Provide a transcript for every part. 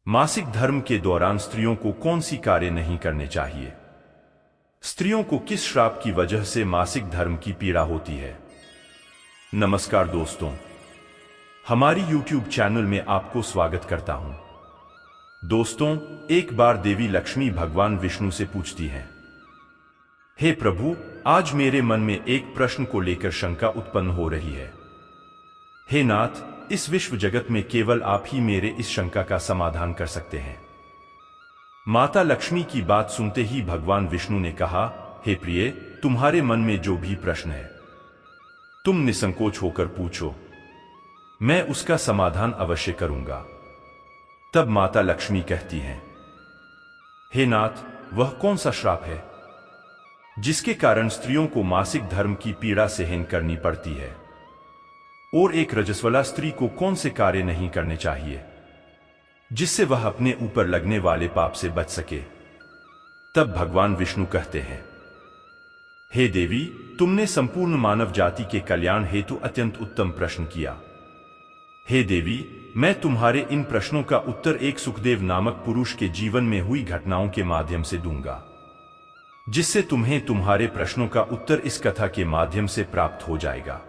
मासिक धर्म के दौरान स्त्रियों को कौन सी कार्य नहीं करने चाहिए? स्त्रियों को किस श्राप की वजह से मासिक धर्म की पीड़ा होती है? नमस्कार दोस्तों, हमारी YouTube चैनल में आपको स्वागत करता हूं। दोस्तों, एक बार देवी लक्ष्मी भगवान विष्णु से पूछती हैं, हे प्रभु, आज मेरे मन में एक प्रश्न को लेकर शंका उत्पन्न हो रही है। हे नाथ, इस विश्व जगत में केवल आप ही मेरे इस शंका का समाधान कर सकते हैं। माता लक्ष्मी की बात सुनते ही भगवान विष्णु ने कहा, हे प्रिय, तुम्हारे मन में जो भी प्रश्न है तुम निसंकोच होकर पूछो, मैं उसका समाधान अवश्य करूंगा। तब माता लक्ष्मी कहती हैं, हे नाथ, वह कौन सा श्राप है जिसके कारण स्त्रियों को मासिक धर्म की पीड़ा सहन करनी पड़ती है? और एक रजस्वला स्त्री को कौन से कार्य नहीं करने चाहिए जिससे वह अपने ऊपर लगने वाले पाप से बच सके? तब भगवान विष्णु कहते हैं, हे देवी, तुमने संपूर्ण मानव जाति के कल्याण हेतु अत्यंत उत्तम प्रश्न किया। हे देवी, मैं तुम्हारे इन प्रश्नों का उत्तर एक सुखदेव नामक पुरुष के जीवन में हुई घटनाओं के माध्यम से दूंगा, जिससे तुम्हें तुम्हारे प्रश्नों का उत्तर इस कथा के माध्यम से प्राप्त हो जाएगा।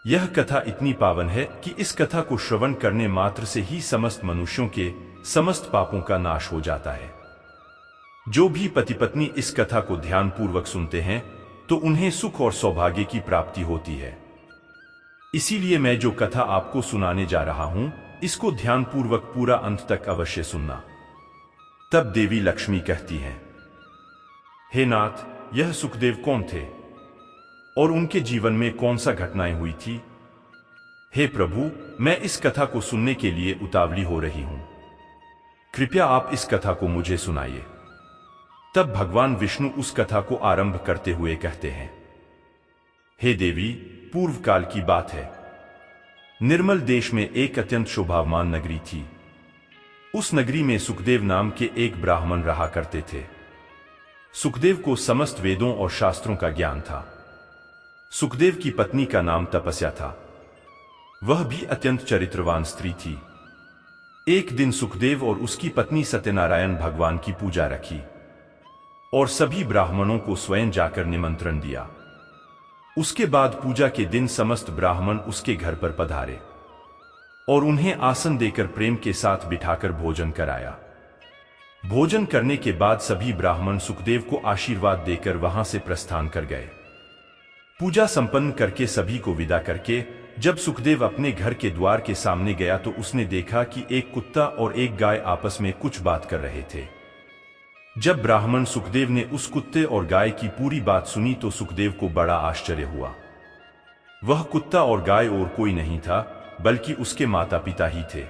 यह कथा इतनी पावन है कि इस कथा को श्रवण करने मात्र से ही समस्त मनुष्यों के समस्त पापों का नाश हो जाता है। जो भी पति पत्नी इस कथा को ध्यानपूर्वक सुनते हैं तो उन्हें सुख और सौभाग्य की प्राप्ति होती है। इसीलिए मैं जो कथा आपको सुनाने जा रहा हूं, इसको ध्यानपूर्वक पूरा अंत तक अवश्य सुनना। तब देवी लक्ष्मी कहती हैं, हे नाथ, यह सुखदेव कौन थे और उनके जीवन में कौन सा घटनाएं हुई थी? हे प्रभु, मैं इस कथा को सुनने के लिए उतावली हो रही हूं, कृपया आप इस कथा को मुझे सुनाइए। तब भगवान विष्णु उस कथा को आरंभ करते हुए कहते हैं, हे देवी, पूर्व काल की बात है। निर्मल देश में एक अत्यंत शोभावान नगरी थी। उस नगरी में सुखदेव नाम के एक ब्राह्मण रहा करते थे। सुखदेव को समस्त वेदों और शास्त्रों का ज्ञान था। सुखदेव की पत्नी का नाम तपस्या था। वह भी अत्यंत चरित्रवान स्त्री थी। एक दिन सुखदेव और उसकी पत्नी सत्यनारायण भगवान की पूजा रखी और सभी ब्राह्मणों को स्वयं जाकर निमंत्रण दिया। उसके बाद पूजा के दिन समस्त ब्राह्मण उसके घर पर पधारे और उन्हें आसन देकर प्रेम के साथ बिठाकर भोजन कराया। भोजन करने के बाद सभी ब्राह्मण सुखदेव को आशीर्वाद देकर वहां से प्रस्थान कर गए। पूजा संपन्न करके सभी को विदा करके जब सुखदेव अपने घर के द्वार के सामने गया तो उसने देखा कि एक कुत्ता और एक गाय आपस में कुछ बात कर रहे थे। जब ब्राह्मण सुखदेव ने उस कुत्ते और गाय की पूरी बात सुनी तो सुखदेव को बड़ा आश्चर्य हुआ। वह कुत्ता और गाय और कोई नहीं था, बल्कि उसके माता पिता ही थे,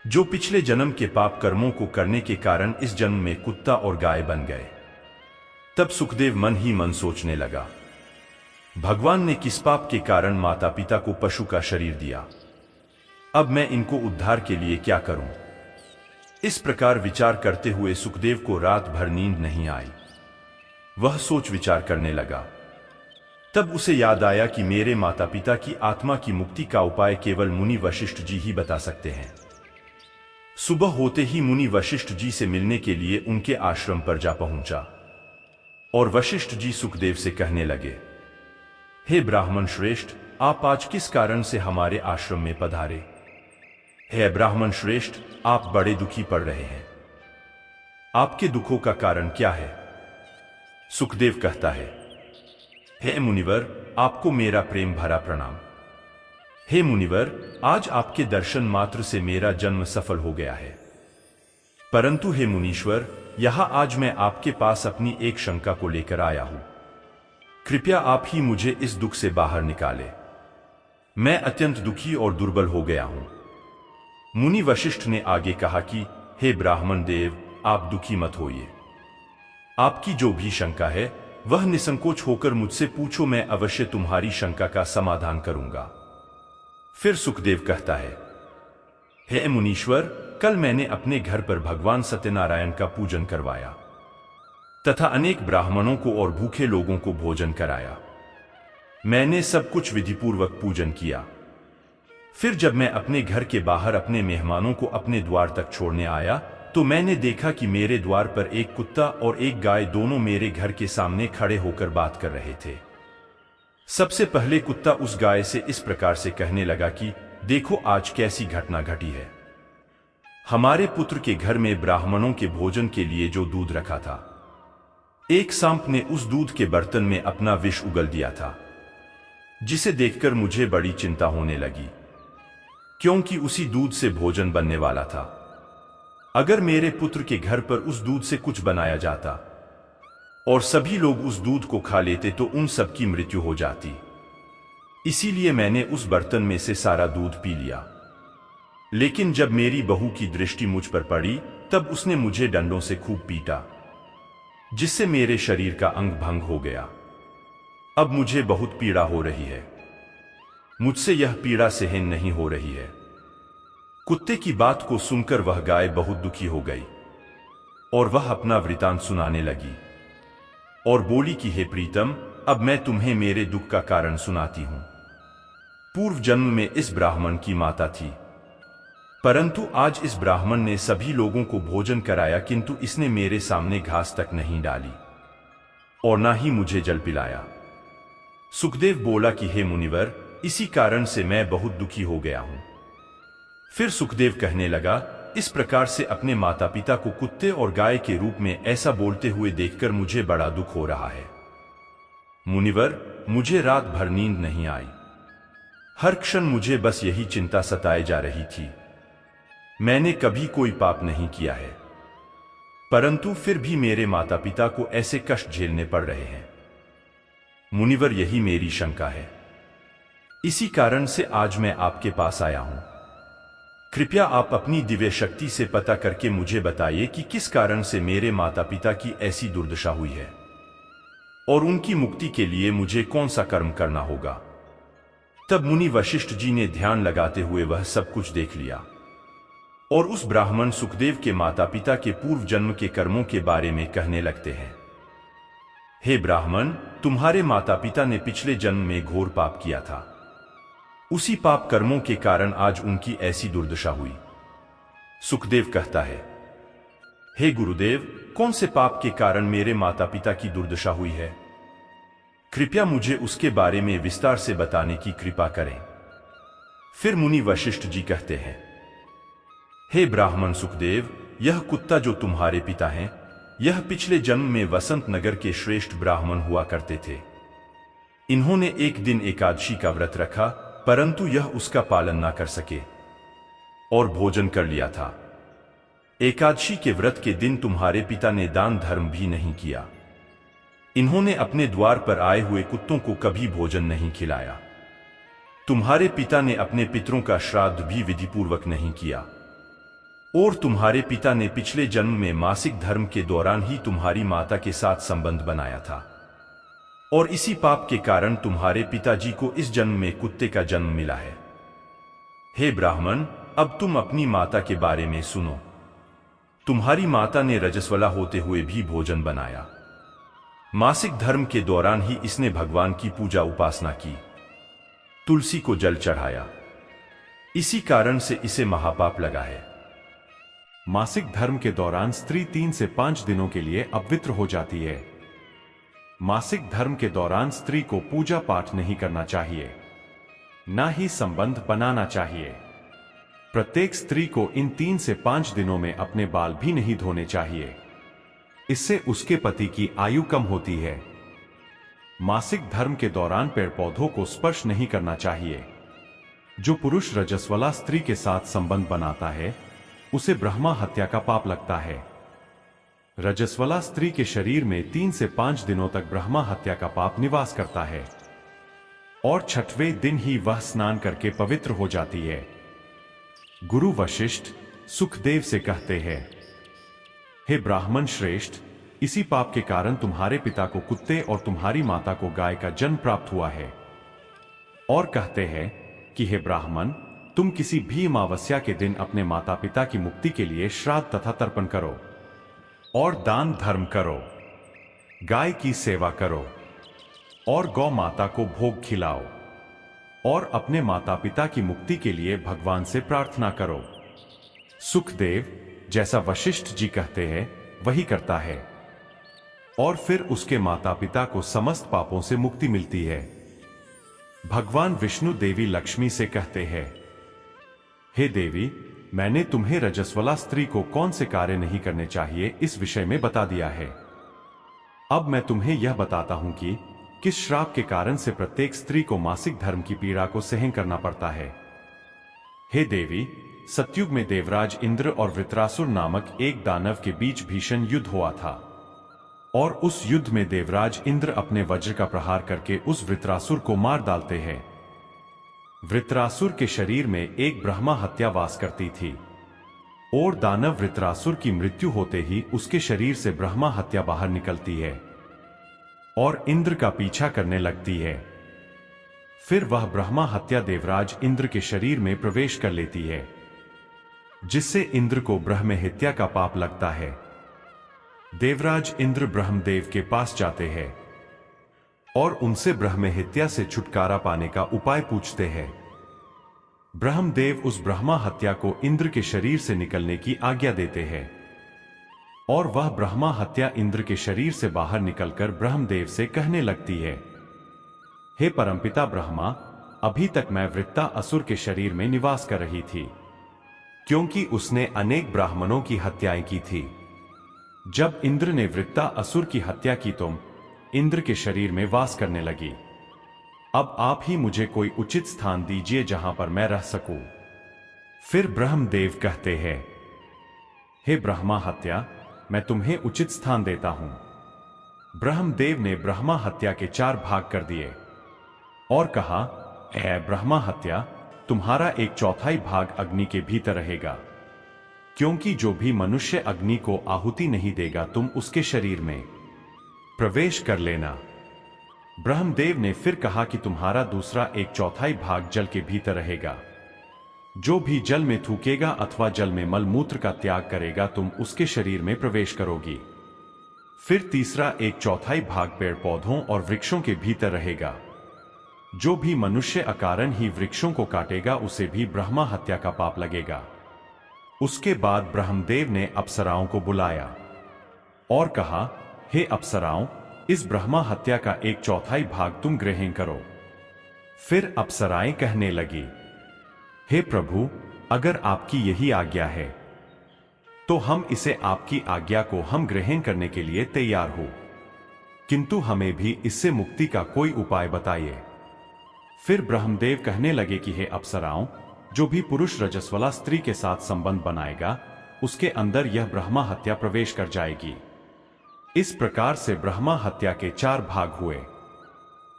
जो पिछले जन्म के पाप कर्मों को करने के कारण इस जन्म में कुत्ता और गाय बन गए। तब सुखदेव मन ही मन सोचने लगा, भगवान ने किस पाप के कारण माता पिता को पशु का शरीर दिया? अब मैं इनको उद्धार के लिए क्या करूं? इस प्रकार विचार करते हुए सुखदेव को रात भर नींद नहीं आई। वह सोच विचार करने लगा। तब उसे याद आया कि मेरे माता पिता की आत्मा की मुक्ति का उपाय केवल मुनि वशिष्ठ जी ही बता सकते हैं। सुबह होते ही मुनि वशिष्ठ जी से मिलने के लिए उनके आश्रम पर जा पहुंचा और वशिष्ठ जी सुखदेव से कहने लगे, हे ब्राह्मण श्रेष्ठ, आप आज किस कारण से हमारे आश्रम में पधारे? हे ब्राह्मण श्रेष्ठ, आप बड़े दुखी पड़ रहे हैं। आपके दुखों का कारण क्या है? सुखदेव कहता है, हे मुनिवर, आपको मेरा प्रेम भरा प्रणाम। हे मुनिवर, आज आपके दर्शन मात्र से मेरा जन्म सफल हो गया है। परंतु हे मुनीश्वर, यहां आज मैं आपके पास अपनी एक शंका को लेकर आया हूं। कृपया आप ही मुझे इस दुख से बाहर निकालें। मैं अत्यंत दुखी और दुर्बल हो गया हूं। मुनि वशिष्ठ ने आगे कहा कि हे ब्राह्मण देव, आप दुखी मत होइए। आपकी जो भी शंका है वह निसंकोच होकर मुझसे पूछो, मैं अवश्य तुम्हारी शंका का समाधान करूंगा। फिर सुखदेव कहता है, हे मुनीश्वर, कल मैंने अपने घर पर भगवान सत्यनारायण का पूजन करवाया तथा अनेक ब्राह्मणों को और भूखे लोगों को भोजन कराया। मैंने सब कुछ विधिपूर्वक पूजन किया। फिर जब मैं अपने घर के बाहर अपने मेहमानों को अपने द्वार तक छोड़ने आया तो मैंने देखा कि मेरे द्वार पर एक कुत्ता और एक गाय दोनों मेरे घर के सामने खड़े होकर बात कर रहे थे। सबसे पहले कुत्ता उस गाय से इस प्रकार से कहने लगा कि देखो आज कैसी घटना घटी है। हमारे पुत्र के घर में ब्राह्मणों के भोजन के लिए जो दूध रखा था, एक सांप ने उस दूध के बर्तन में अपना विष उगल दिया था, जिसे देखकर मुझे बड़ी चिंता होने लगी, क्योंकि उसी दूध से भोजन बनने वाला था। अगर मेरे पुत्र के घर पर उस दूध से कुछ बनाया जाता और सभी लोग उस दूध को खा लेते तो उन सबकी मृत्यु हो जाती। इसीलिए मैंने उस बर्तन में से सारा दूध पी लिया। लेकिन जब मेरी बहू की दृष्टि मुझ पर पड़ी तब उसने मुझे डंडों से खूब पीटा, जिससे मेरे शरीर का अंग भंग हो गया। अब मुझे बहुत पीड़ा हो रही है, मुझसे यह पीड़ा सहन नहीं हो रही है। कुत्ते की बात को सुनकर वह गाय बहुत दुखी हो गई और वह अपना वृतांत सुनाने लगी और बोली कि हे प्रीतम, अब मैं तुम्हें मेरे दुख का कारण सुनाती हूं। पूर्व जन्म में इस ब्राह्मण की माता थी, परंतु आज इस ब्राह्मण ने सभी लोगों को भोजन कराया, किंतु इसने मेरे सामने घास तक नहीं डाली और ना ही मुझे जल पिलाया। सुखदेव बोला कि हे मुनिवर, इसी कारण से मैं बहुत दुखी हो गया हूं। फिर सुखदेव कहने लगा, इस प्रकार से अपने माता पिता को कुत्ते और गाय के रूप में ऐसा बोलते हुए देखकर मुझे बड़ा दुख हो रहा है। मुनिवर, मुझे रात भर नींद नहीं आई। हर क्षण मुझे बस यही चिंता सताए जा रही थी। मैंने कभी कोई पाप नहीं किया है, परंतु फिर भी मेरे माता पिता को ऐसे कष्ट झेलने पड़ रहे हैं। मुनिवर, यही मेरी शंका है। इसी कारण से आज मैं आपके पास आया हूं। कृपया आप अपनी दिव्य शक्ति से पता करके मुझे बताइए कि किस कारण से मेरे माता पिता की ऐसी दुर्दशा हुई है और उनकी मुक्ति के लिए मुझे कौन सा कर्म करना होगा। तब मुनि वशिष्ठ जी ने ध्यान लगाते हुए वह सब कुछ देख लिया और उस ब्राह्मण सुखदेव के माता पिता के पूर्व जन्म के कर्मों के बारे में कहने लगते हैं। हे ब्राह्मण, तुम्हारे माता पिता ने पिछले जन्म में घोर पाप किया था। उसी पाप कर्मों के कारण आज उनकी ऐसी दुर्दशा हुई। सुखदेव कहता है, हे गुरुदेव, कौन से पाप के कारण मेरे माता पिता की दुर्दशा हुई है? कृपया मुझे उसके बारे में विस्तार से बताने की कृपा करें। फिर मुनि वशिष्ठ जी कहते हैं, हे ब्राह्मण सुखदेव, यह कुत्ता जो तुम्हारे पिता हैं, यह पिछले जन्म में वसंत नगर के श्रेष्ठ ब्राह्मण हुआ करते थे। इन्होंने एक दिन एकादशी का व्रत रखा, परंतु यह उसका पालन ना कर सके और भोजन कर लिया था। एकादशी के व्रत के दिन तुम्हारे पिता ने दान धर्म भी नहीं किया। इन्होंने अपने द्वार पर आए हुए कुत्तों को कभी भोजन नहीं खिलाया। तुम्हारे पिता ने अपने पितरों का श्राद्ध भी विधिपूर्वक नहीं किया और तुम्हारे पिता ने पिछले जन्म में मासिक धर्म के दौरान ही तुम्हारी माता के साथ संबंध बनाया था और इसी पाप के कारण तुम्हारे पिताजी को इस जन्म में कुत्ते का जन्म मिला है। हे ब्राह्मण, अब तुम अपनी माता के बारे में सुनो। तुम्हारी माता ने रजस्वला होते हुए भी भोजन बनाया। मासिक धर्म के दौरान ही इसने भगवान की पूजा उपासना की, तुलसी को जल चढ़ाया। इसी कारण से इसे महापाप लगा है। मासिक धर्म के दौरान स्त्री 3 से 5 दिनों के लिए अपवित्र हो जाती है। मासिक धर्म के दौरान स्त्री को पूजा पाठ नहीं करना चाहिए, ना ही संबंध बनाना चाहिए। प्रत्येक स्त्री को इन 3 से 5 दिनों में अपने बाल भी नहीं धोने चाहिए। इससे उसके पति की आयु कम होती है। मासिक धर्म के दौरान पेड़ पौधों को स्पर्श नहीं करना चाहिए। जो पुरुष रजस्वला स्त्री के साथ संबंध बनाता है, उसे ब्रह्मा हत्या का पाप लगता है। रजस्वला स्त्री के शरीर में 3 से 5 दिनों तक ब्रह्मा हत्या का पाप निवास करता है और 6वें दिन ही वह स्नान करके पवित्र हो जाती है। गुरु वशिष्ठ सुखदेव से कहते हैं, हे ब्राह्मण श्रेष्ठ, इसी पाप के कारण तुम्हारे पिता को कुत्ते और तुम्हारी माता को गाय का जन्म प्राप्त हुआ है। और कहते हैं कि हे ब्राह्मण, तुम किसी भी अमावस्या के दिन अपने माता पिता की मुक्ति के लिए श्राद्ध तथा तर्पण करो और दान धर्म करो, गाय की सेवा करो और गौ माता को भोग खिलाओ। और अपने माता पिता की मुक्ति के लिए भगवान से प्रार्थना करो। सुखदेव, जैसा वशिष्ठ जी कहते हैं वही करता है और फिर उसके माता पिता को समस्त पापों से मुक्ति मिलती है। भगवान विष्णु देवी लक्ष्मी से कहते हैं, हे देवी, मैंने तुम्हें रजस्वला स्त्री को कौन से कार्य नहीं करने चाहिए इस विषय में बता दिया है। अब मैं तुम्हें यह बताता हूं कि किस श्राप के कारण से प्रत्येक स्त्री को मासिक धर्म की पीड़ा को सहन करना पड़ता है। हे देवी, सतयुग में देवराज इंद्र और वृत्रासुर नामक एक दानव के बीच भीषण युद्ध हुआ था और उस युद्ध में देवराज इंद्र अपने वज्र का प्रहार करके उस वृत्रासुर को मार डालते हैं। वृत्रासुर के शरीर में एक ब्रह्मा हत्या वास करती थी और दानव वृत्रासुर की मृत्यु होते ही उसके शरीर से ब्रह्मा हत्या बाहर निकलती है और इंद्र का पीछा करने लगती है। फिर वह ब्रह्मा हत्या देवराज इंद्र के शरीर में प्रवेश कर लेती है, जिससे इंद्र को ब्रह्म हत्या का पाप लगता है। देवराज इंद्र ब्रह्मदेव के पास जाते हैं और उनसे ब्रह्म हत्या से छुटकारा पाने का उपाय पूछते हैं। ब्रह्मदेव उस ब्रह्मा हत्या को इंद्र के शरीर से निकलने की आज्ञा देते हैं और वह ब्रह्मा हत्या इंद्र के शरीर से बाहर निकलकर ब्रह्मदेव से कहने लगती है, हे परमपिता ब्रह्मा, अभी तक मैं वृत्ता असुर के शरीर में निवास कर रही थी, क्योंकि उसने अनेक ब्राह्मणों की हत्याएं की थी। जब इंद्र ने वृत्ता असुर की हत्या की तुम इंद्र के शरीर में वास करने लगी। अब आप ही मुझे कोई उचित स्थान दीजिए जहां पर मैं रह सकूं। फिर ब्रह्मदेव कहते हैं, हे ब्रह्मा हत्या, मैं तुम्हें उचित स्थान देता हूं। ब्रह्मदेव ने ब्रह्मा हत्या के 4 भाग कर दिए और कहा, ऐ ब्रह्मा हत्या, तुम्हारा 1/4 भाग अग्नि के भीतर रहेगा, क्योंकि जो भी मनुष्य अग्नि को आहुति नहीं देगा तुम उसके शरीर में प्रवेश कर लेना। ब्रह्मदेव ने फिर कहा कि तुम्हारा दूसरा 1/4 भाग जल के भीतर रहेगा, जो भी जल में थूकेगा अथवा जल में मलमूत्र का त्याग करेगा तुम उसके शरीर में प्रवेश करोगी। फिर तीसरा 1/4 भाग पेड़ पौधों और वृक्षों के भीतर रहेगा, जो भी मनुष्य अकारण ही वृक्षों को काटेगा उसे भी ब्रह्मा हत्या का पाप लगेगा। उसके बाद ब्रह्मदेव ने अप्सराओं को बुलाया और कहा, हे अप्सराओं, इस ब्रह्मा हत्या का 1/4 भाग तुम ग्रहण करो। फिर अप्सराएं कहने लगी, हे प्रभु, अगर आपकी यही आज्ञा है तो हम इसे आपकी आज्ञा को हम ग्रहण करने के लिए तैयार हो, किंतु हमें भी इससे मुक्ति का कोई उपाय बताइए। फिर ब्रह्मदेव कहने लगे कि हे अप्सराओं, जो भी पुरुष रजस्वला स्त्री के साथ संबंध बनाएगा उसके अंदर यह ब्रह्मा हत्या प्रवेश कर जाएगी। इस प्रकार से ब्रह्मा हत्या के 4 भाग हुए,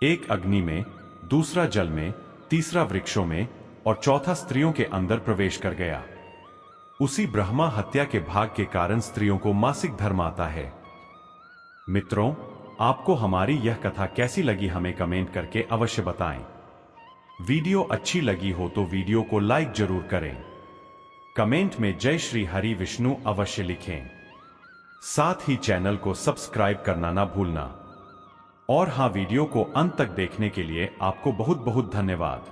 एक अग्नि में, दूसरा जल में, तीसरा वृक्षों में और चौथा स्त्रियों के अंदर प्रवेश कर गया। उसी ब्रह्मा हत्या के भाग के कारण स्त्रियों को मासिक धर्म आता है। मित्रों, आपको हमारी यह कथा कैसी लगी हमें कमेंट करके अवश्य बताएं। वीडियो अच्छी लगी हो तो वीडियो को लाइक जरूर करें। कमेंट में जय श्री हरि विष्णु अवश्य लिखें। साथ ही चैनल को सब्सक्राइब करना ना भूलना। और हाँ, वीडियो को अंत तक देखने के लिए आपको बहुत बहुत धन्यवाद।